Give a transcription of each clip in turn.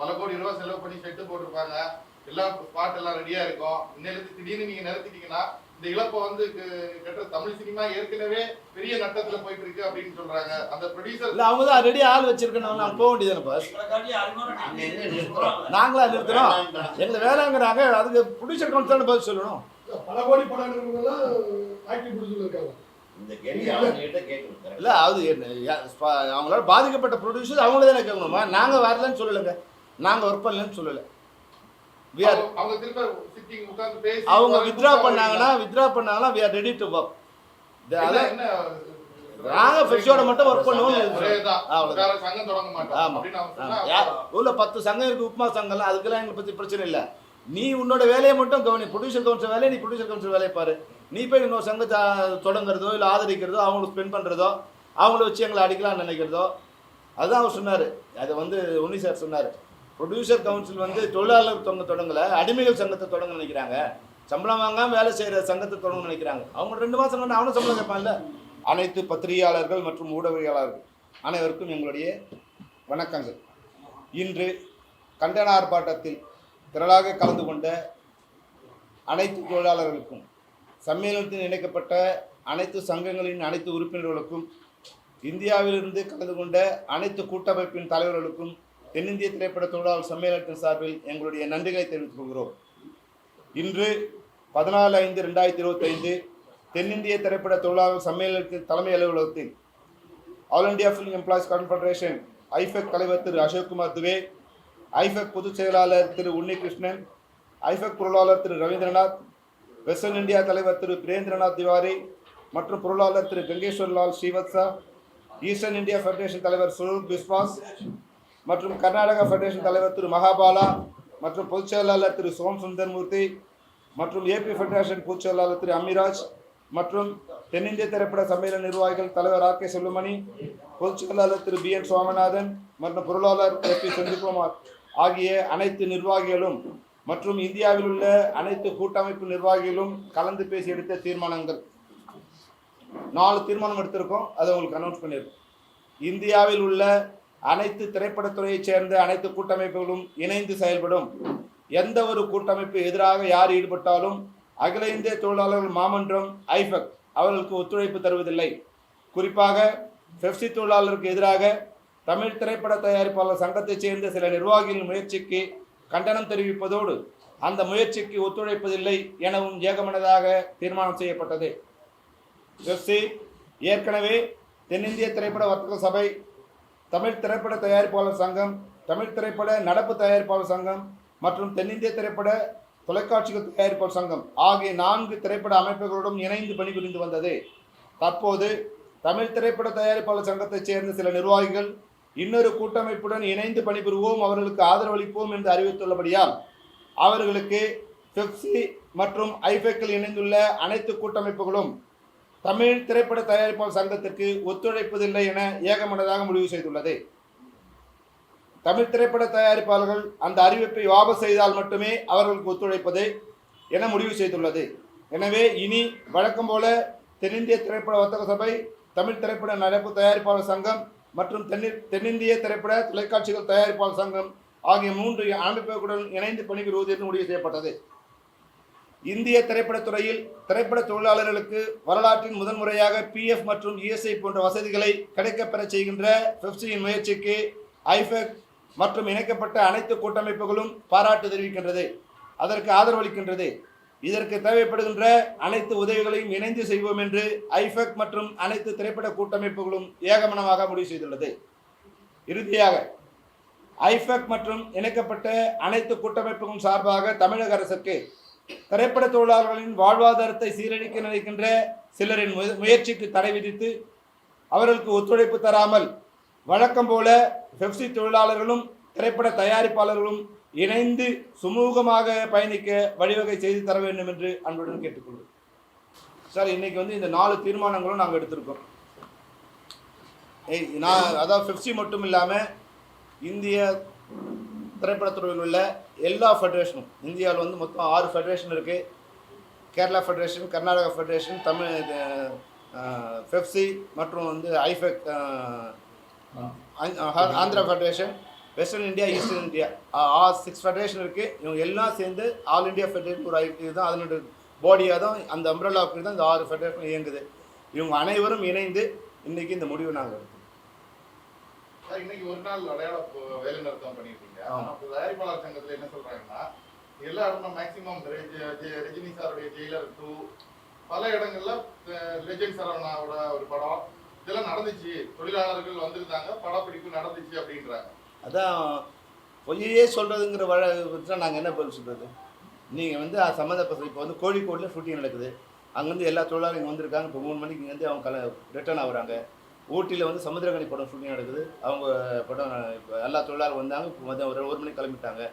பல கோடி ரூபாய் செலவு பண்ணி செட்டு போட்டிருப்பாங்க, எல்லாம் ஸ்பாட் எல்லாம் ரெடியா இருக்கும். இன்னிலிருந்து திடீர்னு நீங்க நிறுத்திட்டீங்கன்னா இந்த இழப்பை வந்து கேட்ட தமிழ் சினிமா ஏற்கனவே பெரிய நட்டத்துல போயிட்டு இருக்கு அப்படின்னு சொல்றாங்க. அந்த ப்ரொடியூசர் இல்ல அவங்க தான் ரெடி ஆள் வச்சிருக்கணும், நாங்க போக வேண்டியதானப்பா. நாங்களா நிறுத்துறோம், எங்களை வேலைங்கிறாங்க, அதுக்கு ப்ரொடியூசர் கவுன்சில் பதில் சொல்லணும். பல கோடி படம் இருக்கிறவங்கலாம் ஆக்டிவ் ப்ரொடியூசர் இருக்காங்க. இல்ல அது அவங்களால பாதிக்கப்பட்ட ப்ரொடியூசர் அவங்களே தானே கேட்கணுமா? நாங்க வரலன்னு சொல்லலைங்க, நாங்க ஒர்க் பண்ணலன்னு சொல்லலை. அவங்க வித்ரா பண்ணாங்கன்னா we are ready to work. நாங்க ஃபெஷோட மட்டும் ஒர்க் பண்ணுவோம். உள்ள 10 சங்கம் இருக்கு, உப்மா சங்கம்லாம், அதுக்கெல்லாம் எங்களை பத்தி பிரச்சனை இல்லை. நீ உன்னோட வேலையை மட்டும் கவனி. ப்ரொடியூசர் கவுன்சில் வேலையை நீ ப்ரொடியூசர் கவுன்சில் வேலையை பாரு. நீ போய் இன்னொரு சங்கத்தை தொடங்குறதோ இல்லை ஆதரிக்கிறதோ அவங்களுக்கு ஸ்பெண்ட் பண்ணுறதோ அவங்கள வச்சு எங்களை அடிக்கலாம்னு நினைக்கிறதோ அதுதான் அவர் சொன்னார். அதை உன்னி சார் சொன்னார். ப்ரொடியூசர் கவுன்சில் தொழிலாளர் தொடங்கலை, அடிமைகள் சங்கத்தை தொடங்க நினைக்கிறாங்க. சம்பளம் வாங்காமல் வேலை செய்கிற சங்கத்தை தொடங்க நினைக்கிறாங்க. அவங்க 2 மாதம் கொண்டு அவனும் சம்பளம் கேட்பான்ல. அனைத்து பத்திரிகையாளர்கள் மற்றும் ஊடகவியலாளர்கள் அனைவருக்கும் எங்களுடைய வணக்கங்கள். இன்று கண்டன ஆர்ப்பாட்டத்தில் திரளாக கலந்து கொண்ட அனைத்து தொழிலாளர்களுக்கும், சம்மேளனத்தில் இணைக்கப்பட்ட அனைத்து சங்கங்களின் அனைத்து உறுப்பினர்களுக்கும், இந்தியாவிலிருந்து கலந்து கொண்ட அனைத்து கூட்டமைப்பின் தலைவர்களுக்கும் தென்னிந்திய திரைப்பட தொழிலாளர் சம்மேளனத்தின் சார்பில் எங்களுடைய நன்றிகளை தெரிவித்துக் கொள்கிறோம். இன்று 14/5/2025 தென்னிந்திய திரைப்பட தொழிலாளர் சம்மேளனத்தின் தலைமை அலுவலகத்தில் All India Film Employees Confederation AIFEC தலைவர் திரு அசோக்குமார் துவே, ஐஃபெக் பொதுச் செயலாளர் திரு உன்னிகிருஷ்ணன், ஐஃபெக் பொருளாளர் திரு ரவீந்திரநாத், வெஸ்டர்ன் இந்தியா தலைவர் திரு பிரேந்திரநாத் திவாரி மற்றும் பொருளாளர் திரு Gangeshwar Lal Srivatsa, Eastern India Federation தலைவர் சுரூப் பிஸ்வாஸ் மற்றும் கர்நாடகா ஃபெடரேஷன் தலைவர் திரு மகாபாலா மற்றும் பொதுச் செயலாளர் திரு சோம் சுந்தர்மூர்த்தி மற்றும் ஏபி ஃபெடரேஷன் பொதுச் செயலாளர் திரு அமிராஜ் மற்றும் தென்னிந்திய திரைப்பட சம்மேளன நிர்வாகிகள் தலைவர் ஆர் கே செல்லுமணி, பொதுச் செயலாளர் திரு பி என் சுவாமிநாதன் மற்றும் பொருளாளர் ஏபி செந்தில்குமார் ஆகிய அனைத்து நிர்வாகிகளும் மற்றும் இந்தியாவில் உள்ள அனைத்து கூட்டமைப்பு நிர்வாகிகளும் கலந்து பேசி எடுத்த தீர்மானங்கள் 4 தீர்மானம் எடுத்திருக்கோம். அதை உங்களுக்கு அனௌன்ஸ் பண்ணியிருக்கோம். இந்தியாவில் உள்ள அனைத்து திரைப்படத்துறையைச் சேர்ந்த அனைத்து கூட்டமைப்புகளும் இணைந்து செயல்படும். எந்த ஒரு கூட்டமைப்பு எதிராக யார் ஈடுபட்டாலும் அகில இந்திய தொழிலாளர்கள் மாமன்றம் ஐஃபெக் அவர்களுக்கு ஒத்துழைப்பு தருவதில்லை. குறிப்பாக பெப்சி தொழிலாளருக்கு எதிராக தமிழ் திரைப்பட தயாரிப்பாளர் சங்கத்தைச் சேர்ந்த சில நிர்வாகிகளின் முயற்சிக்கு கண்டனம் தெரிவிப்பதோடு அந்த முயற்சிக்கு ஒத்துழைப்பதில்லை எனவும் ஏகமனதாக தீர்மானம் செய்யப்பட்டது. பெப்சி ஏற்கனவே தென்னிந்திய திரைப்பட வர்த்தக சபை, தமிழ் திரைப்பட தயாரிப்பாளர் சங்கம், தமிழ் திரைப்பட நடப்பு தயாரிப்பாளர் சங்கம் மற்றும் தென்னிந்திய திரைப்பட தொலைக்காட்சிகள் தயாரிப்பாளர் சங்கம் ஆகிய 4 திரைப்பட அமைப்புகளுடன் இணைந்து பணிபுரிந்து வந்தது. தற்போது தமிழ் திரைப்பட தயாரிப்பாளர் சங்கத்தைச் சேர்ந்த சில நிர்வாகிகள் இன்னொரு கூட்டமைப்புடன் இணைந்து பணிபுரிவோம், அவர்களுக்கு ஆதரவளிப்போம் என்று அறிவித்துள்ளபடியால் அவர்களுக்கு பெப்சி மற்றும் ஐஃபெக்கில் இணைந்துள்ள அனைத்து கூட்டமைப்புகளும் தமிழ் திரைப்பட தயாரிப்பாளர் சங்கத்திற்கு ஒத்துழைப்பதில்லை என ஏகமனதாக முடிவு செய்துள்ளது. தமிழ் திரைப்பட தயாரிப்பாளர்கள் அந்த அறிவிப்பை வாபஸ் செய்தால் மட்டுமே அவர்களுக்கு ஒத்துழைப்பது என முடிவு செய்துள்ளது. எனவே இனி வழக்கம் போல தென்னிந்திய திரைப்பட வர்த்தக சபை, தமிழ் திரைப்பட நடப்பு தயாரிப்பாளர் சங்கம் மற்றும் தென்னிந்திய திரைப்பட தொலைக்காட்சிகள் தயாரிப்பாளர் சங்கம் ஆகிய 3 அமைப்புகளுடன் இணைந்து பணிபுரிவது என்று முடிவு செய்யப்பட்டது. இந்திய திரைப்படத்துறையில் திரைப்பட தொழிலாளர்களுக்கு வரலாற்றின் முதன்முறையாக PF மற்றும் ESI போன்ற வசதிகளை கிடைக்கப்பெற செய்கின்ற பெப்சியின் முயற்சிக்கு ஐஃபெக் மற்றும் இணைக்கப்பட்ட அனைத்து கூட்டமைப்புகளும் பாராட்டு தெரிவிக்கின்றது, அதற்கு ஆதரவளிக்கின்றது. இதற்கு தேவைப்படுகின்ற அனைத்து உதவிகளையும் இணைந்து செய்வோம் என்று ஐஃபெக் மற்றும் அனைத்து திரைப்பட கூட்டமைப்புகளும் ஏகமனமாக முடிவு செய்துள்ளது. இறுதியாக ஐஃபெக் மற்றும் இணைக்கப்பட்ட அனைத்து கூட்டமைப்புகளும் சார்பாக தமிழக அரசுக்கு திரைப்பட தொழிலாளர்களின் வாழ்வாதாரத்தை சீரழிக்க நினைக்கின்ற சிலரின் முயற்சிக்கு தடை விதித்து அவர்களுக்கு ஒத்துழைப்பு தராமல் வழக்கம் போல பெப்சி தொழிலாளர்களும் திரைப்பட தயாரிப்பாளர்களும் இணைந்து சுமூகமாக பயணிக்க வழிவகை செய்து தர வேண்டும் என்று அன்புடன் கேட்டுக்கொள்கிறோம். சார், இன்னைக்கு இந்த 4 தீர்மானங்களும் நாங்கள் எடுத்திருக்கோம். அதாவது பெப்சி மட்டும் இல்லாமல் இந்திய திரைப்படத்துறையில் உள்ள எல்லா ஃபெடரேஷனும், இந்தியாவில் மொத்தம் 6 ஃபெடரேஷன் இருக்குது. கேரளா ஃபெடரேஷன், கர்நாடகா ஃபெடரேஷன், தமிழ் பெப்சி மற்றும் AIFEC Andhra federation, Western India, Eastern India 6 federation இருக்குது. இவங்க எல்லாம் சேர்ந்து ஆல் இந்தியா ஃபெடரேஷன் ஒரு இதுதான் அதனுடைய பாடியாக தான், அந்த அம்ப்ரெல்லாவுக்கு தான் இந்த 6 ஃபெடரேஷன் இயங்குது. இவங்க அனைவரும் இணைந்து இன்னைக்கு இந்த முடிவு நாங்கள் எடுத்தோம். இன்னைக்கு ஒரு நாள் அடையாள வேலை நிறுத்தம் பண்ணியிருக்கீங்க. தயாரிப்பாளர் சங்கத்தில் என்ன சொல்றாங்கன்னா, எல்லா இடமும் மேக்சிமம் ரஜினி சாருடைய ஜெயிலர் 2, பல இடங்கள்ல லெஜெண்ட் சரவணாவோட ஒரு படம் இதெல்லாம் நடந்துச்சு, தொழிலாளர்கள் வந்திருந்தாங்க, படப்பிடிப்பு நடந்துச்சு அப்படின்றாங்க. அதான் பொய்யே சொல்கிறதுங்கிற வழக்கு நாங்கள் என்ன பதில் சொல்கிறது? நீங்கள் வந்து சம்மந்தப்பட்ட இப்போ வந்து கோழிக்கோடில் ஷூட்டிங் நடக்குது, அங்கேருந்து எல்லா தொழிலாளரும் இங்கே வந்திருக்காங்க. இப்போ 3 மணிக்கு இங்கேருந்து அவங்க ரிட்டர்ன் ஆகுறாங்க. ஊட்டியில் வந்து சமுத்திரகனி படம் ஷூட்டிங் நடக்குது, அவங்க படம் இப்போ எல்லா தொழிலாளரும் வந்தாங்க. இப்போ மதியம் ஒரு 1 மணிக்கு கிளம்பிட்டாங்க.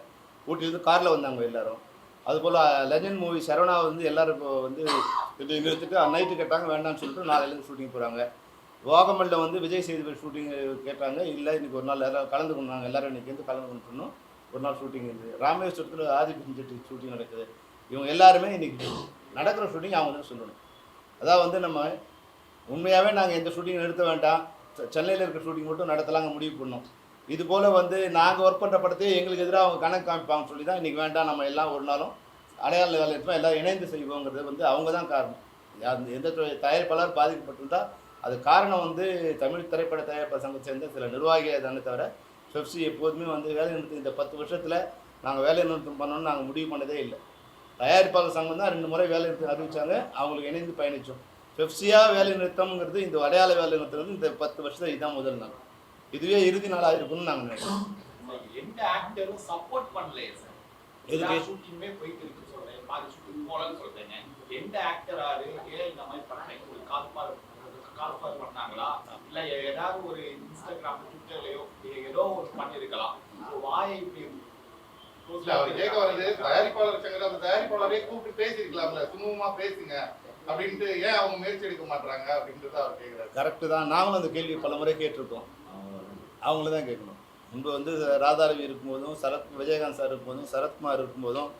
ஊட்டிலேருந்து காரில் வந்தாங்க எல்லாரும். அதுபோல் லெஜண்ட் மூவி சரவணா வந்து எல்லோரும் இப்போ வந்து இது நிறுத்திட்டு நைட்டு கேட்டாங்க, வேண்டாம்னு சொல்லிட்டு நாளையிலேருந்து ஷூட்டிங் போகிறாங்க. வாகமல்ல வந்து விஜய் சேதுபதி ஷூட்டிங் கேட்டாங்க, இல்லை இன்றைக்கி ஒரு நாள் எல்லோரும் கலந்துக்கணும், எல்லோரும் இன்றைக்கி வந்து கலந்துக்கணும், ஒரு நாள் ஷூட்டிங் இருக்குது. ராமேஸ்வரத்தில் ஆதிபன் செட்டி ஷூட்டிங் நடக்குது. இவங்க எல்லாருமே இன்றைக்கி நடக்கிற ஷூட்டிங் அவங்க தான் சொல்லணும். அதான் வந்து நம்ம உண்மையாகவே நாங்கள் எந்த ஷூட்டிங் நிறுத்த வேண்டாம், சென்னையில் இருக்கிற ஷூட்டிங் மட்டும் நடத்தலாங்க முடிவு பண்ணோம். இது போல் வந்து நாங்கள் ஒர்க் பண்ணுற படத்தையே எங்களுக்கு எதிராக அவங்க கணக்கு காமிப்பாங்கன்னு சொல்லி தான் இன்றைக்கி வேண்டாம், நம்ம எல்லாம் ஒரு நாளும் அடையாள வேலை இருப்போம், எல்லாம் இணைந்து செய்வோங்கிறது வந்து அவங்க தான் காரணம். எந்த தயாரிப்பாளர் பாதிக்கப்பட்டிருந்தால் அது காரணம் வந்து தமிழ் திரைப்பட தயாரிப்பாளர் சங்கத்தை சேர்ந்த சில நிர்வாகிகள் தானே தவிர பெப்சி எப்போதுமே வந்து வேலை நிறுத்தம் இந்த 10 வருஷத்தில் நாங்கள் வேலை நிறுத்தம் பண்ணணும்னு நாங்கள் முடிவு பண்ணதே இல்லை. தயாரிப்பாளர் சங்கம் தான் 2 முறை வேலை நிறுத்தம் அறிவித்தாங்க, அவங்களுக்கு இணைந்து பயணித்தோம். பெப்சியாக வேலை நிறுத்தம்ங்கிறது இந்த அடையாள வேலை நிறுத்தம் வந்து இந்த 10 வருஷத்தில் இதுதான் முதல் நாள், இதுவே இறுதி நாளாக இருக்கும்னு நாங்கள் நினைக்கிறோம். எந்த ஆக்டரும் சப்போர்ட் பண்ணலையே சார், எல்லா ஷூட்டிங்குமே போயிட்டு இருக்கு சொல்றேன், பாதி ஷூட்டிங் போலன்னு சொல்றேங்க. எந்த ஆக்டராரு ஏன் இந்த மாதிரி பண்ணாங்க, ஒரு கால்பார் பண்ணாங்களா, இல்ல ஏதாவது ஒரு இன்ஸ்டாகிராம் ட்விட்டர்லயோ ஏதோ ஒரு பண்ணிருக்கலாம். வாயை இப்படி அவர் கேட்க வருது, தயாரிப்பாளர் சங்கத்தில் அந்த தயாரிப்பாளரே கூப்பிட்டு பேசியிருக்கலாம்ல, சுமூகமா பேசுங்க அப்படின்ட்டு ஏன் அவங்க முயற்சி எடுக்க மாட்டாங்க அப்படின்றத அவர் கேட்குறாரு. கரெக்டு தான், நாங்களும் அந்த கேள்வி பல முறை கேட்டிருக்கோம், அவங்கள தான் கேட்கணும். முன்பு வந்து ராதாரவி இருக்கும்போதும், விஜயகாந்த் சார் இருக்கும்போதும், சரத்குமார் இருக்கும்போதும்,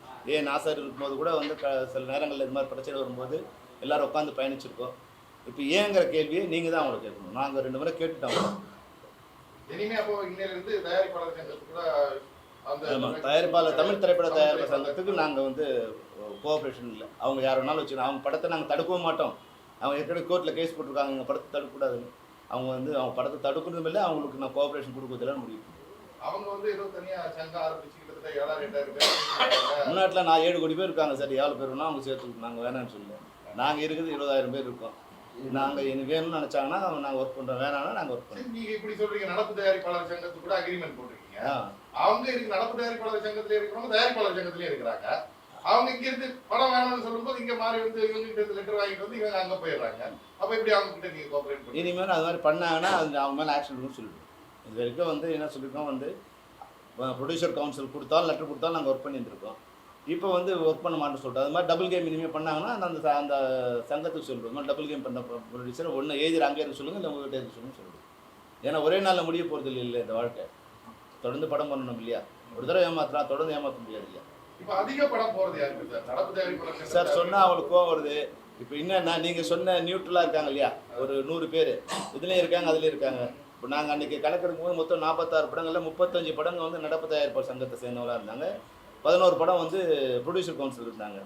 நாசர் இருக்கும்போது கூட வந்து சில நேரங்களில் இது மாதிரி பிரச்சனை வரும்போது எல்லோரும் உட்காந்து பயணிச்சிருக்கோம். இப்போ ஏங்கிற கேள்வியை நீங்கள் தான் அவங்களை கேட்கணும், நாங்கள் 2 முறை கேட்டுட்டோம். இனிமே அப்போ இன்னிலிருந்து தயாரிப்பாளர் சங்கத்துக்கு கூட அந்த தயாரிப்பாளர் தமிழ் திரைப்பட தயாரிப்பாளர் சங்கத்துக்கு நாங்கள் வந்து கோஆப்ரேஷன் இல்லை. அவங்க யார் வேணாலும் வச்சுக்கணும், அவங்க படத்தை நாங்கள் தடுக்கவும் மாட்டோம். அவங்க ஏற்கனவே கோர்ட்டில் கேஸ் போட்டிருக்காங்க, எங்கள் படத்தை தடுக்கக்கூடாதுன்னு. அவங்க வந்து அவங்க படத்தை தடுக்கிறதும் இல்லை, அவங்களுக்கு நான் கோஆப்ரேஷன் கொடுக்குறதுல முடியும். அவங்க வந்து ஏதோ தனியாக சங்கம் ஆரம்பிச்சு கிட்டத்தட்ட 7,000-8,000 பேர் தமிழ்நாட்டில் நான் 7 கோடி பேர் இருக்காங்க சார், எவ்வளோ பேர் வேணால் அவங்க சேர்த்து நாங்கள் வேணான்னு சொல்லல. நாங்கள் இருக்குது 20,000 பேர் இருக்கோம். நாங்கள் எனக்கு வேணும்னு நினச்சாங்கன்னா நாங்கள் ஒர்க் பண்ணுறோம், வேணாம்னா நாங்கள் ஒர்க் பண்ணுறோம். நீங்கள் இப்படி சொல்கிறீங்க, நடப்பு தயாரிப்பாளர் சங்கத்துக்கு கூட அக்ரிமெண்ட் போட்டிருக்கீங்க. அவங்க இருக்கு நடப்பு தயாரிப்பாளர் சங்கத்திலே இருக்கிறவங்க தயாரிப்பாளர் சங்கத்திலே இருக்கிறாங்க. அவங்க இங்க இருந்து படம் வேணும்னு சொல்லும்போது இங்க மாறி வந்து இவங்க கிட்ட லெட்டர் வாங்கிட்டு வந்து இவங்க அங்க போயிடுறாங்க. அப்ப இப்படி அவங்க கிட்ட நீங்க கோஆபரேட் பண்ணுங்க. இனிமேல் அது மாதிரி பண்ணாங்கன்னா அது அவங்க மேலே ஆக்ஷன் எடுக்கணும்னு சொல்லிடுவோம். இது வரைக்கும் வந்து என்ன சொல்லியிருக்கோம், வந்து ப்ரொடியூசர் கவுன்சில் கொடுத்தாலும் லெட்டர் கொடுத்தாலும் நாங்கள் ஒர்க் பண்ணியிருந்துருக்கோம். இப்போ வந்து ஒர்க் பண்ண மாட்டேன்னு சொல்லிட்டு அது மாதிரி டபுள் கேம் இனிமேல் பண்ணாங்கன்னா அந்த சங்கத்துக்கு சொல்லுவோம், டபுள் கேம் பண்ண ப்ரொடியூசர் ஒன்று ஏஜர் அங்கே இருக்க சொல்லுங்கள், இல்லை உங்கள்கிட்ட இருக்க சொல்லுங்கள் சொல்லுவோம். ஏன்னா ஒரே நாளில் முடிய போகிறது இல்லை இந்த வாழ்க்கை, தொடர்ந்து படம் பண்ணணும் இல்லையா. ஒரு தடவை ஏமாத்தலாம், தொடர்ந்து ஏமாற்ற முடியாது இல்லையா. இப்போ அதிக படம் போகிறது யாருக்கு சார்? நடப்பு தயாரிப்பாளர் சார் சொன்னால் அவங்களுக்கு கோவம் வருது. இப்போ என்னன்னா நீங்கள் சொன்ன நியூட்ரலாக இருக்காங்க இல்லையா, ஒரு 100 பேர் இதுலேயும் இருக்காங்க அதுலேயும் இருக்காங்க. இப்போ நாங்கள் அன்றைக்கி கணக்கெடுக்கும் போது மொத்தம் 46 படங்களில் 35 படங்கள் வந்து நடப்பு தயாரிப்பாளர் சங்கத்தை சேர்ந்தவங்களாக இருந்தாங்க, 11 படம் வந்து ப்ரொடியூசர் கவுன்சில் இருந்தாங்க.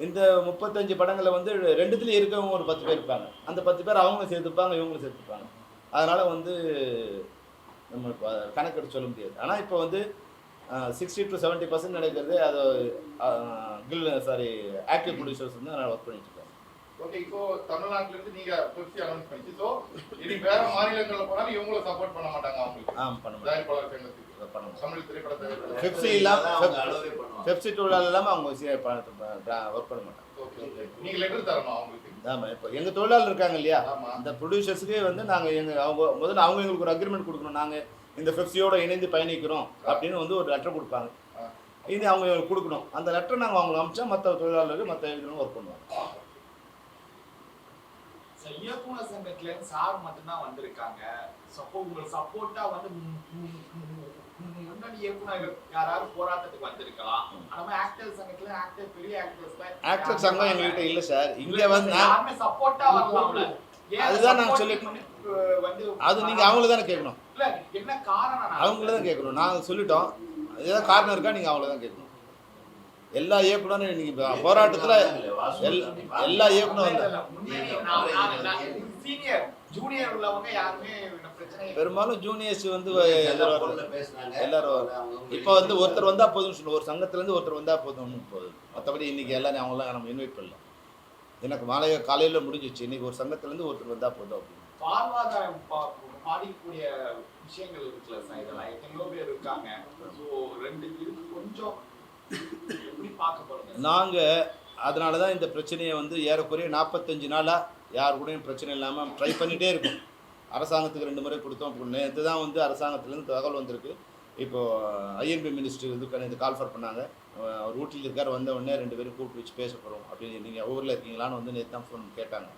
இந்த 35 படங்களில் வந்து 2துலேயும் இருக்கவங்க ஒரு 10 பேர் இருப்பாங்க. அந்த 10 பேர் அவங்களும் சேர்த்துப்பாங்க, இவங்களும் சேர்த்துப்பாங்க. அதனால் வந்து நம்ம கணக்கெடுத்து சொல்ல முடியாது. ஆனால் இப்போ வந்து 60 to 70% நடக்கிறது அது ஆக்டிவ் ப்ரொடியூசர்ஸ் வந்து நான் ஒர்க் பண்ணிட்டு இருக்கேன். ஓகே, இப்போ தமிழ்நாட்டில இருந்து நீங்க பெப்சி அனௌன்ஸ் பண்ணிச்சு, ஸோ இனி வேற மாநிலங்கள்ல போனாலும் இவங்களும் சப்போர்ட் பண்ண மாட்டாங்க அவங்களுக்கு. பண்ண தயாரிப்பாளர் சங்கத்துக்கு தமிழ் திரைப்பட தயாரிப்பாளர் பெப்சி இல்லாமல் பெப்சி தொழிலாளர் இல்லாமல் அவங்க ஒர்க் பண்ண மாட்டாங்க. ஓகே, நீங்க லெட்டர் தரணும் அவங்களுக்கு. ஆமாம், இப்போ எங்கள் தொழிலாளர் இருக்காங்க இல்லையா, ஆமா, அந்த ப்ரொடியூசர்ஸுக்கே வந்து நாங்கள் அவங்க முதல்ல அவங்க எங்களுக்கு ஒரு அக்ரிமெண்ட் கொடுக்கணும், நாங்கள் இந்த பெப்சியோட இணைந்து பயணிக்கிறோம் அப்படின்னு வந்து ஒரு லெட்டர் கொடுப்பாங்க. இது அவங்க எங்களுக்கு கொடுக்கணும். அந்த லெட்டர் நாங்கள் அவங்களுக்கு அனுப்பிச்சா மற்ற தொழிலாளர்கள் மற்ற இதுகளும் ஒர்க் பண்ணுவாங்க. இயக்குனர் சங்கத்துல சார் மட்டும்தான் வந்திருக்காங்க. உங்களுக்கு சப்போர்ட்டா வந்து முன்னாடி இயக்குனர்கள் யாராவது போராட்டத்துக்கு வந்திருக்கலாம். ஆனா ஆக்டர் சங்கத்துல பெரிய ஆக்டர் சங்கம் எங்ககிட்ட இல்லை சார். இங்கே வந்து சப்போர்ட்டா வரலாம்ல, அதுதான் நான் சொல்லி வந்து அது நீங்கள் அவங்களுக்கு தானே கேட்கணும். இல்ல என்ன காரணம் அவங்கள தான் கேட்கணும். நாங்கள் சொல்லிட்டோம். ஏதாவது காரணம் இருக்கா நீங்கள் அவங்கள தான் கேட்கணும். எல்லா இயக்குனரும் இன்னைக்கு போராட்டத்தில் எல்லா இயக்குனரும் சீனியர் ஜூனியர் உள்ளவங்க யாருமே பிரச்சனை பெரும்பாலும் ஜூனியர்ஸ் வந்து எல்லாரும் இப்போ வந்து ஒருத்தர் வந்தால் போதும்னு சொல்லுவோம். ஒரு சங்கத்துலேருந்து ஒருத்தர் வந்தால் போதும்னு போதும். மற்றபடி இன்னைக்கு எல்லாரும் அவங்களாம் நம்ம இன்வைட் பண்ணல. எனக்கு காலையில் முடிஞ்சிச்சு. இன்னைக்கு ஒரு சங்கத்துலேருந்து ஒருத்தர் வந்தால் போதும் அப்படின்னு. வாழ்வாதாரம் பாதிக்கக்கூடிய விஷயங்கள் இருக்குல்ல சார், இதெல்லாம் எத்தனையோ பேர் இருக்காங்க. ஸோ ரெண்டு இதுக்கு கொஞ்சம் எப்படி பார்க்க போறீங்க? நாங்கள் அதனால தான் இந்த பிரச்சனையை வந்து ஏறக்குறைய 45 நாளாக யார் கூடயும் பிரச்சனை இல்லாமல் ட்ரை பண்ணிகிட்டே இருக்கும். அரசாங்கத்துக்கு 2 முறை கொடுத்தோம். இப்போ நேற்று தான் வந்து அரசாங்கத்துலேருந்து தகவல் வந்திருக்கு. இப்போது ஐஎன்பி மினிஸ்டர் இதுக்கான இது கால்ஃபர் பண்ணாங்க. அவர் ஊட்டியில் இருக்கார். வந்த உடனே 2 பேரும் கூப்பிட்டு வச்சு பேச போகிறோம் அப்படின்னு. நீங்கள் ஊரில் இருக்கீங்களான்னு வந்து நேற்று தான் ஃபோன் கேட்டாங்க.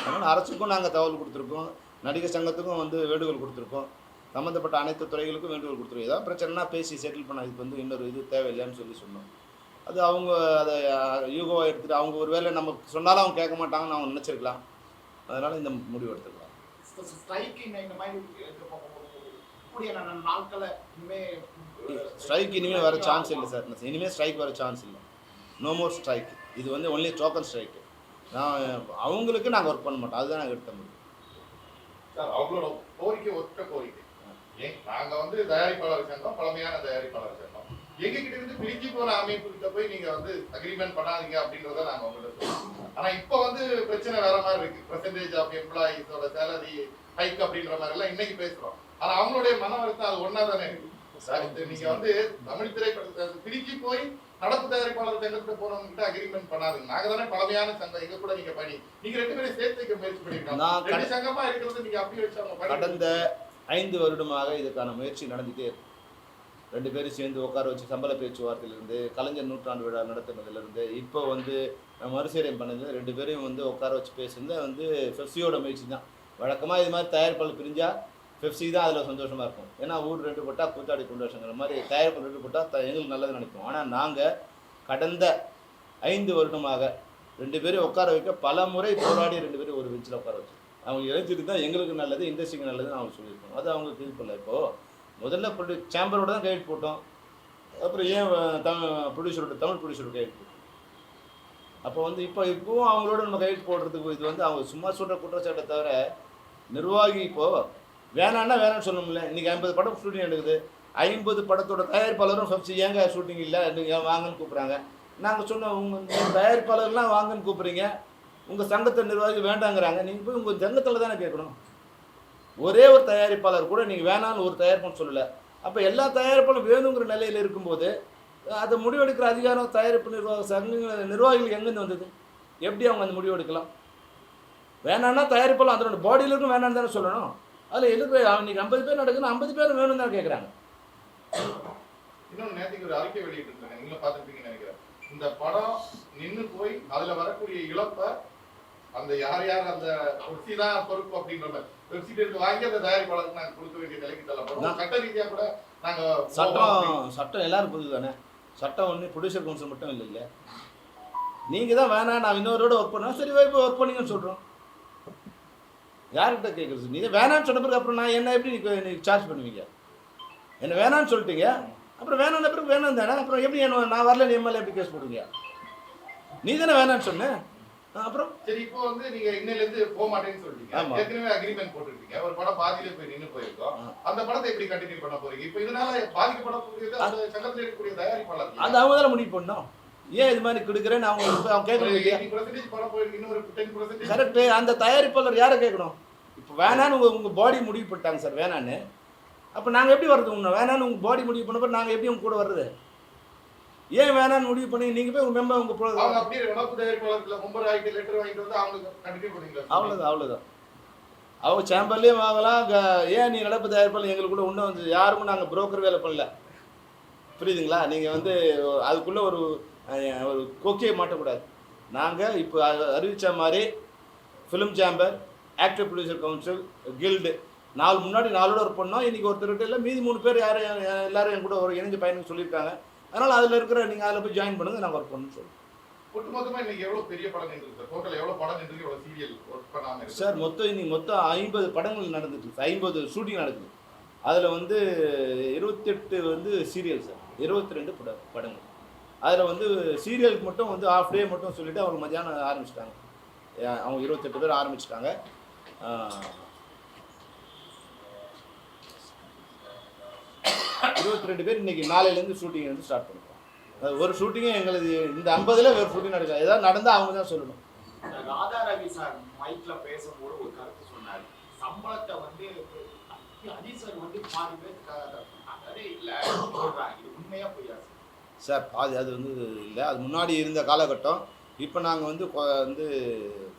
அதனால் அரசுக்கும் நாங்கள் தகவல் கொடுத்துருக்கோம். நடிகர் சங்கத்துக்கும் வந்து வேண்டுகோள் கொடுத்துருக்கோம். சம்மந்தப்பட்ட அனைத்து துறைகளுக்கும் வேண்டுகோள் கொடுத்துருக்கோம். ஏதாவது பிரச்சனைனா பேசி செட்டில் பண்ண, இதுக்கு வந்து இன்னொரு இது தேவையில்லைன்னு சொன்னோம். அது அவங்க அதை யூகோவாக எடுத்துகிட்டு அவங்க ஒரு வேளை நம்ம சொன்னாலும் அவங்க கேட்க மாட்டாங்கன்னு அவங்க நினச்சிருக்கலாம். அதனால் இந்த முடிவு எடுத்துக்கலாம். ஸ்ட்ரைக் இனிமேல் வர சான்ஸ் இல்லை சார். இனிமேல் ஸ்ட்ரைக் வர சான்ஸ் இல்லை. No more strike. இது வந்து ஒன்லி டோக்கன் ஸ்ட்ரைக்கு. அவங்களுக்கு நாங்கள் ஒர்க் பண்ண மாட்டோம். அதுதான் நாங்கள் எடுத்த முடியும் சார். அவங்களோட கோரிக்கை ஒற்ற கோரிக்கை. நாங்கள் வந்து தயாரிப்பாளர் சங்கம், பழமையான தயாரிப்பாளர் சங்கம். எங்ககிட்ட இருந்து பிரிஞ்சு போன அமைப்புகிட்ட போய் நீங்க வந்து அக்ரிமெண்ட் பண்ணாதீங்க அப்படின்றத நாங்கள் உங்கள்கிட்ட சொல்லுவோம். ஆனா இப்போ வந்து பிரச்சனை வேற மாதிரி இருக்கு. பெர்சன்டேஜ் ஆஃப் எம்ப்ளாயிஸோட சேலரி ஹைக் அப்படின்ற மாதிரி எல்லாம் இன்னைக்கு பேசுறோம். ஆனா அவங்களுடைய மன வருத்தம் அது ஒன்னா தானே இருக்கு. நீங்க வந்து தமிழ் திரைப்படத்தை பிரிஞ்சு போய் நடப்பு தயாரிப்பாளர் சங்கத்துக்கு போறவங்க கிட்ட அக்ரிமெண்ட் பண்ணாதுங்க. நாங்க தானே பழமையான சங்கம். எங்க கூட நீங்க பண்ணி நீங்க 2 பேரும் சேர்த்து வைக்க முயற்சி பண்ணிருக்கோம். 2 சங்கமா இருக்கிறது நீங்க அப்படி வச்சாங்க. கடந்த 5 வருடமாக இதுக்கான முயற்சி நடந்துட்டே இருக்கு. 2 பேரும் சேர்ந்து உட்கார வச்சு சம்பள பேச்சுவார்த்தையிலிருந்து, கலைஞர் நூற்றாண்டு விழா நடத்துனதுலேருந்து, இப்போ வந்து மறுசீரம் பண்ணது 2 பேரையும் வந்து உட்கார வச்சு பேசுறது வந்து பெப்சியோட முயற்சி தான். வழக்கமாக இது மாதிரி தயாரிப்பாளர் பிரிஞ்சா பெப்சி தான் அதில் சந்தோஷமாக இருக்கும். ஏன்னா ஊர் 2 போட்டால் கூத்தாடி கொண்டு வருஷங்கிற மாதிரி தயாரிப்பாளர் 2 போட்டால் எங்களுக்கு நல்லது நினைப்போம். ஆனால் நாங்கள் கடந்த 5 வருடமாக 2 பேரும் உட்கார வைக்க பல முறை போராடி 2 பேரும் ஒரு பெஞ்சில் உட்கார வச்சு அவங்க இழைச்சிட்டு தான் எங்களுக்கு நல்லது, இண்டஸ்ட்ரிக்கு நல்லதுன்னு அவங்க சொல்லியிருக்கோம். அது அவங்க இது பண்ணல. இப்போது முதல்ல சேம்பரோட தான் கையெழுத்து போட்டோம். அப்புறம் ஏன் தமிழ் ப்ரொடியூசரோட கையெழுத்து போட்டோம். அப்போ வந்து இப்போவும் அவங்களோட நம்ம கையெழுத்து போடுறதுக்கு இது வந்து அவங்க சும்மா சொல்கிற குற்றச்சாட்டை தவிர நிர்வாகி இப்போது வேணான்னா வேணான்னு சொல்லணும்ல. இன்றைக்கி 50 படம் ஷூட்டிங் எடுக்குது. 50 படத்தோட தயாரிப்பாளரும் ஃபஸ்ட்டு ஏங்க ஷூட்டிங் இல்லை நீங்கள் வாங்கன்னு கூப்பிட்றாங்க. நாங்கள் சொன்னோம், உங்கள் தயாரிப்பாளர்லாம் வாங்கன்னு கூப்பிட்றீங்க, உங்கள் சங்கத்தை நிர்வாகி வேண்டாங்கிறாங்க. நீங்கள் போய் உங்கள் சங்கத்தில் தானே கேட்கணும். ஒரே ஒரு தயாரிப்பாளர் கூட நீங்கள் வேணான்னு ஒரு தயாரிப்புன்னு சொல்லலை. அப்போ எல்லா தயாரிப்பாளரும் வேணுங்கிற நிலையில் இருக்கும்போது அதை முடிவெடுக்கிற அதிகாரம் தயாரிப்பு நிர்வாகிகள் எங்கேருந்து வந்தது? எப்படி அவங்க அந்த முடிவு எடுக்கலாம்? வேணான்னா தயாரிப்பாளர் அதனோட பாடியில் இருக்கும் வேணான்னு தானே சொல்லணும். அதில் 7 பேர் இன்னைக்கு 50 பேர் நடக்குதுன்னா 50 பேர் வேணும்னு தான் கேட்குறாங்க. இன்னொன்று நேற்றுக்கு ஒரு அறிக்கை வெளியிட்டிருக்காங்க, நீங்களும் பார்த்துருப்பீங்கன்னு நினைக்கிறேன். இந்த படம் நின்று போய் அதில் வரக்கூடிய இழப்பை அந்த யார் அந்த வெப்சி தான் பொறுப்பு அப்படின்ற மாதிரி வெப்சைட் வாங்கி அந்த தயாரிப்பாளருக்கு நாங்கள் கொடுக்க வேண்டிய நிலைக்கு தள்ளப்படும். சட்ட ரீதியாக கூட நாங்கள் சட்டம் எல்லாரும் புரியுது தானே. சட்டம் ஒன்று ப்ரொடியூசர் கவுன்சில் மட்டும் இல்லை. நீங்கள் தான் வேணாம் நான் இன்னொருவோட ஒர்க் பண்ணுவேன், சரி இப்போ ஒர்க் பண்ணிங்கன்னு சொல்கிறோம். யார்கிட்ட கேட்குறது? நீங்கள் வேணான்னு சொன்ன பிறகு அப்புறம் நான் என்ன எப்படி நீங்கள் சார்ஜ் பண்ணுவீங்க? என்ன வேணான்னு சொல்லிட்டீங்க, அப்புறம் வேணான்னு பிறகு வேணாம் தானே, அப்புறம் எப்படி என்ன நான் வரல நீ எம்எல்ஏ எப்படி கேஸ் போடுவீங்க? நீ தானே வேணான்னு சொன்னேன். அப்புறம் சரி, இப்போ வந்து நீங்க இன்னிலிருந்து போக மாட்டேன்னு சொல்லிட்டீங்க. ஏற்கனவே அக்ரிமெண்ட் போட்டுருக்கீங்க. ஒரு படம் பாதியிலே போய் நின்று போயிருக்கோம். அந்த படத்தை எப்படி கண்டினியூ பண்ண போறீங்க? இப்போ இதனால பாதிக்கப்படக்கூடியது அந்த சங்கத்தில் இருக்கக்கூடிய தயாரிப்பாளர். அது அவங்க தானே முடிவு பண்ணோம். ஏன் இது மாதிரி கொடுக்குறேன்னு அவங்க கேட்கணும். படம் போயிருக்கு, இன்னொரு 10%. கரெக்டு. அந்த தயாரிப்பாளர் யாரை கேட்கணும்? இப்போ வேணான்னு உங்கள் பாடி முடிவு பண்ணிட்டாங்க சார் வேணான்னு. அப்போ நாங்கள் எப்படி வர்றது? உங்க வேணான்னு உங்கள் பாடி முடிவு பண்ணப்போ நாங்கள் எப்படி உங்க கூட வர்றது? ஏன் வேணான்னு முடிவு பண்ணி நீங்கள் போய் உங்கள் மெம்பர் அவங்க அப்படியே உணவு தயாரிப்பாளர்கள் மெம்பர் ஆகிட்டு லெட்டர் வாங்கிட்டு வந்து அவங்களுக்கு கண்டினியூ பண்ணிக்கலாம். அவ்வளோதான். அவங்க சேம்பர்லேயும் வாங்கலாம். ஏன் நீ நடப்பு தயாரிப்பாளர் எங்களுக்கு கூட இன்னும் வந்து யாருக்கும் நாங்கள் புரோக்கர் வேலை பண்ணல. புரியுதுங்களா? நீங்கள் வந்து அதுக்குள்ளே ஒரு கொக்கியை மாட்டக்கூடாது. நாங்கள் இப்போ அறிவித்த மாதிரி film chamber, actor producer council, guild 4 முன்னாடி 4ஓட ஒர்க் பண்ணோம். இன்றைக்கி ஒருத்தர் இல்லை, மீதி 3 பேர் எல்லாரும் என் கூட ஒரு இணைஞ்ச பயணம் சொல்லியிருக்காங்க. அதனால் அதில் இருக்கிற நீங்கள் அதில் போய் ஜாயின் பண்ணுங்கள், நாங்கள் ஒர்க் பண்ணணும்னு சொல்லுவோம். ஒட்டுமொத்தமாக இன்றைக்கி எவ்வளோ பெரிய படம் நின்றுருக்கு சார்? டோட்டல் எவ்வளோ படம் நின்றுருக்கு, எவ்வளோ சீரியல் ஒர்க் பண்ணாமல் சார்? மொத்தம் இன்னைக்கு 50 படங்கள் நடந்துட்டு 50 ஷூட்டிங் நடக்குது. அதில் வந்து 28 வந்து சீரியல் சார், 22 படங்கள். அதில் வந்து சீரியலுக்கு மட்டும் வந்து ஆஃப் டே மட்டும் சொல்லிவிட்டு அவங்க மத்தியானம் ஆரம்பிச்சிட்டாங்க. அவங்க 28 பேர் ஆரம்பிச்சிட்டாங்க. 22 பேர் இன்றைக்கி நாளையிலேருந்து ஷூட்டிங் வந்து ஸ்டார்ட் பண்ணுறோம். ஒரு ஷூட்டிங்கே எங்களுக்கு இந்த 50ல் ஒரு ஷூட்டிங் நடக்காது. ஏதாவது நடந்தால் அவங்க தான் சொல்லணும். ராதா ரவி சார் மைக்ல பேசும்போது ஒரு கருத்து சொன்னார். சம்பளத்தை வந்து அஜித் சார் வந்து பாதி பேர் இல்லை சொல்றாங்க. இது உண்மையா பொய்யா சார்? பாதி அது வந்து இல்லை, அது முன்னாடி இருந்த காலகட்டம். இப்போ நாங்கள் வந்து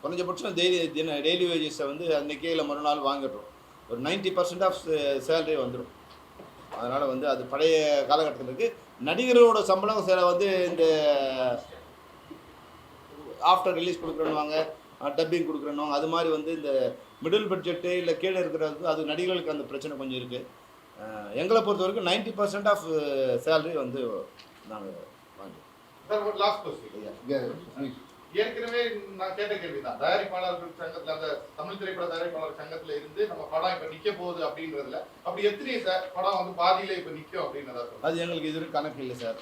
குறைஞ்சபட்சம் டெய்லி வேஜஸை வந்து அன்றைக்கே இல்லை மறுநாள் வாங்கிடுறோம். ஒரு 90% ஆஃப் சேலரி வந்துடும். அதனால் வந்து அது பழைய காலகட்டத்தில் இருக்குது. நடிகர்களோட சம்பளம் சில வந்து இந்த ஆஃப்டர் ரிலீஸ் கொடுக்குறேன்னுவாங்க, டப்பிங் கொடுக்குறேன்னுவாங்க. அது மாதிரி வந்து இந்த மிடில் பட்ஜெட்டு இல்லை கீழே இருக்கிறது அது நடிகர்களுக்கு அந்த பிரச்சனை கொஞ்சம் இருக்குது. எங்களை பொறுத்த வரைக்கும் 90% ஆஃப் சேலரி வந்து நாங்கள் வாங்கிடுவோம். Last question. ஏற்கனவே நான் கேட்ட கேள்விதான். தயாரிப்பாளர்கள் சங்கத்துல, அந்த தமிழ் திரைப்பட தயாரிப்பாளர் சங்கத்துல இருந்து நம்ம படம் இப்ப நிக்க போகுது அப்படின்றதுல அப்படி எத்தனை சார் படம் வந்து பாதியில இப்ப நிக்கும் அப்படின்றதா? அது எங்களுக்கு இது கணக்கு இல்லை சார்.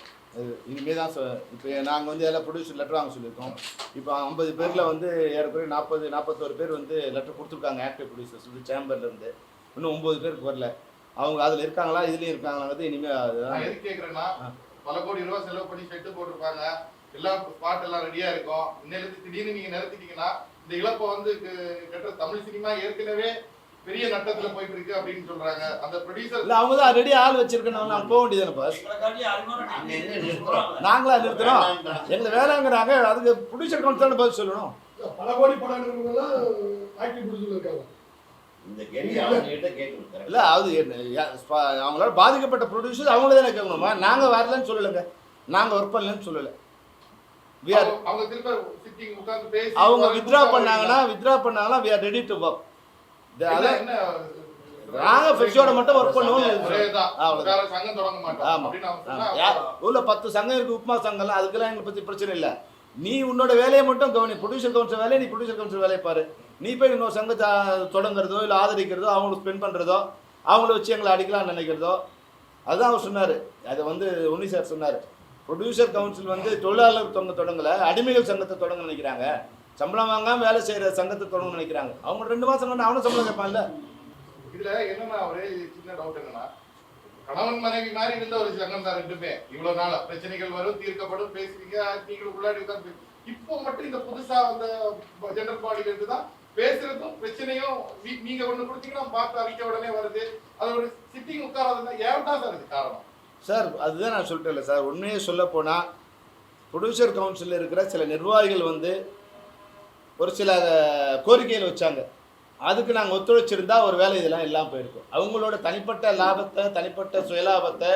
இனிமே தான் இப்போ நாங்கள் வந்து எல்லாம் ப்ரொடியூசர் லெட்டர் வாங்க சொல்லியிருக்கோம். இப்போ 50 பேரில் வந்து ஏறக்குறைய 41 பேர் வந்து லெட்டர் கொடுத்துருக்காங்க. ஆக்டிவ் ப்ரொடியூசர்ஸ் வந்து சேம்பர்லேருந்து. இன்னும் 9 பேருக்கு வரல. அவங்க அதில் இருக்காங்களா இதுலேயும் இருக்காங்களாங்கிறது இனிமேல். நான் எது கேட்குறேன்னா, பல கோடி ரூபாய் செலவு பண்ணி செட்டு போட்டிருப்பாங்க, எல்லாம் ஸ்பாட் எல்லாம் ரெடியா இருக்கும். இன்னிலிருந்து திடீர்னு நீங்க நிறுத்திட்டீங்கன்னா இந்த இழப்பை வந்து கட்டுற தமிழ் சினிமா ஏற்கனவே பெரிய நட்டத்துல போயிட்டு இருக்கு அப்படின்னு சொல்றாங்க. அந்த ப்ரொடியூசர் இல்லை, அவங்க தான் ரெடி ஆள் வச்சிருக்கணும். நாங்கள் போக வேண்டியதுனப்பா. நாங்களா நிறுத்துறோம்? எங்களை வேலைங்கிறாங்க. அதுக்கு ப்ரொடியூசர் கவுன்சில் பதில் சொல்லணும். பல கோடி படம் எல்லாம் ஆக்டிவ் ப்ரொடியூசர் இருக்காங்க. இல்லை, அது அவங்களால பாதிக்கப்பட்ட ப்ரொடியூசர் அவங்கள தானே கேட்கணுமா? நாங்கள் வரலன்னு சொல்லலைங்க, நாங்கள் ஒர்க் பண்ணலன்னு சொல்லலை. அவங்க திரும்ப சிட்டிங் உட்கார்ந்து பேசி அவங்க வித்ரா பண்ணாங்கன்னா we are ready to work. நாங்கள் ஃப்ரெஷ்ஷோட மட்டும் ஒர்க் பண்ணுவோம். சங்கம் தொடங்க மாட்டோம். உள்ள 10 சங்கம் இருக்குது, உப்புமா சங்கம்லாம். அதுக்கெல்லாம் எங்களை பற்றி பிரச்சனை இல்லை. நீ உன்னோட வேலையை மட்டும் கவனி. ப்ரொடியூசர் கவுன்சில் வேலையை நீ ப்ரொடியூசர் கவுன்சில் வேலையை பாரு. நீ போய் இன்னொரு சங்கத்தை தொடங்குறதோ இல்லை ஆதரிக்கிறதோ அவங்களுக்கு ஸ்பெண்ட் பண்ணுறதோ அவங்கள வச்சு எங்களை அடிக்கலாம்னு நினைக்கிறதோ அதுதான் அவர் சொன்னார். அதை வந்து உன்னி சார் சொன்னார். ப்ரொடியூசர் கவுன்சில் வந்து தொழிலாளர் தொடங்கலை, அடிமைகள் சங்கத்தை தொடங்க நினைக்கிறாங்க. சம்பளம் வாங்காமல் வேலை செய்கிற சங்கத்தை தொடங்க நினைக்கிறாங்க. அவங்க 2 மாதம் கொண்டு அவனும் சம்பளம் கேட்பான்ல. இதுல என்னன்னா ஒரே சின்ன டவுட் என்னன்னா, கணவன் மனைவி மாதிரி இருந்த ஒரு சங்கம் தான் ரெண்டுமே. இவ்வளவு நாள் பிரச்சனைகள் வரும், தீர்க்கப்படும், பேசுவீங்க, நீங்களும் உள்ளாடி உட்கார்ந்து. இப்போ மட்டும் இந்த புதுசா வந்த ஜெண்டர் பாடியில இருந்து தான் பேசுறதும் பிரச்சனையும் நீங்க ஒண்ணு கொடுத்தீங்கன்னா பார்த்து அறிக்கை உடனே வருது. அது ஒரு சிட்டிங் உட்காராதுன்னா ஏன் தான் சார் இது காரணம்? சார் அதுதான் நான் சொல்லிட்டேன்ல சார். உண்மையே சொல்ல போனால் ப்ரொடியூசர் கவுன்சிலில் இருக்கிற சில நிர்வாகிகள் வந்து ஒரு சில கோரிக்கைகள் வச்சாங்க. அதுக்கு நாங்கள் ஒத்துழைச்சிருந்தா ஒரு வேலை இதெல்லாம் எல்லாம் போயிருக்கும். அவங்களோட தனிப்பட்ட லாபத்தை, தனிப்பட்ட சுயலாபத்தை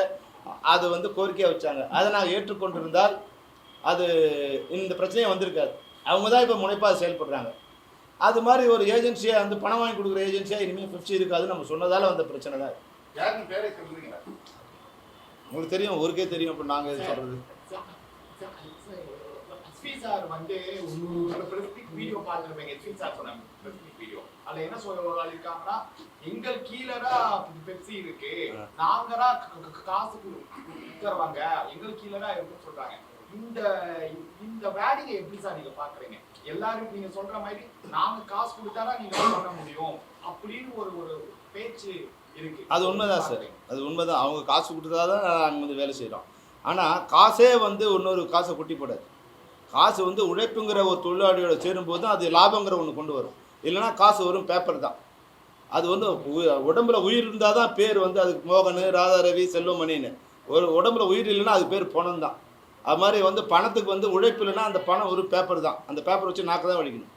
அது வந்து கோரிக்கையாக வச்சாங்க. அதை நாங்கள் ஏற்றுக்கொண்டிருந்தால் அது இந்த பிரச்சனையே வந்திருக்காது. அவங்க தான் இப்போ முனைப்பாக செயல்படுறாங்க. அது மாதிரி ஒரு ஏஜென்சியாக வந்து பணம் வாங்கி கொடுக்குற ஏஜென்சியாக இனிமேல் 50 இருக்காது. நம்ம சொன்னதால் வந்த பிரச்சனை தான். யாருன்னு பேரை சொல்றீங்களா? உங்களுக்கு தெரியும், ஊருக்கே தெரியும். இப்போ நாங்கள் சொல்கிறது சார் வந்து வீடியோ பார்த்துருப்பீங்க. சார் சொன்ன வீடியோ அதுல என்ன சொல்லிருக்காங்கன்னா, எங்கள் கீழடா பெப்சி இருக்கு, நாங்கடா காசு தருவாங்க, எங்கள் கீழடா இருக்குன்னு சொல்றாங்க. இந்த வேடிங்கை எப்படி சார் நீங்க பாக்குறீங்க? எல்லாரும் நீங்க சொல்ற மாதிரி நாங்க காசு கொடுத்தாதான் நீங்க பண்ண முடியும் அப்படின்னு ஒரு பேச்சு இருக்கு. அது உண்மைதான் சார், அது உண்மைதான். அவங்க காசு கொடுத்தாதான் நாங்கள் வந்து வேலை செய்கிறோம். ஆனால் காசே வந்து இன்னொரு காசை கொட்டி போடாது. காசு வந்து உழைப்புங்கிற ஒரு தொழிலாளியோட சேரும்போது தான் அது லாபங்கிற ஒன்று கொண்டு வரும். இல்லைனா காசு வரும் பேப்பர் தான். அது வந்து உடம்புல உயிர் இருந்தால் தான் பேர் வந்து அதுக்கு மோகன், ராதாரவி, செல்வமணின்னு. ஒரு உடம்புல உயிர் இல்லைன்னா அது பேர் பணம் தான். அது மாதிரி வந்து பணத்துக்கு வந்து உழைப்பு இல்லைன்னா அந்த பணம் ஒரு பேப்பர் தான். அந்த பேப்பர் வச்சு நாக்கு தான் வலிக்கணும்.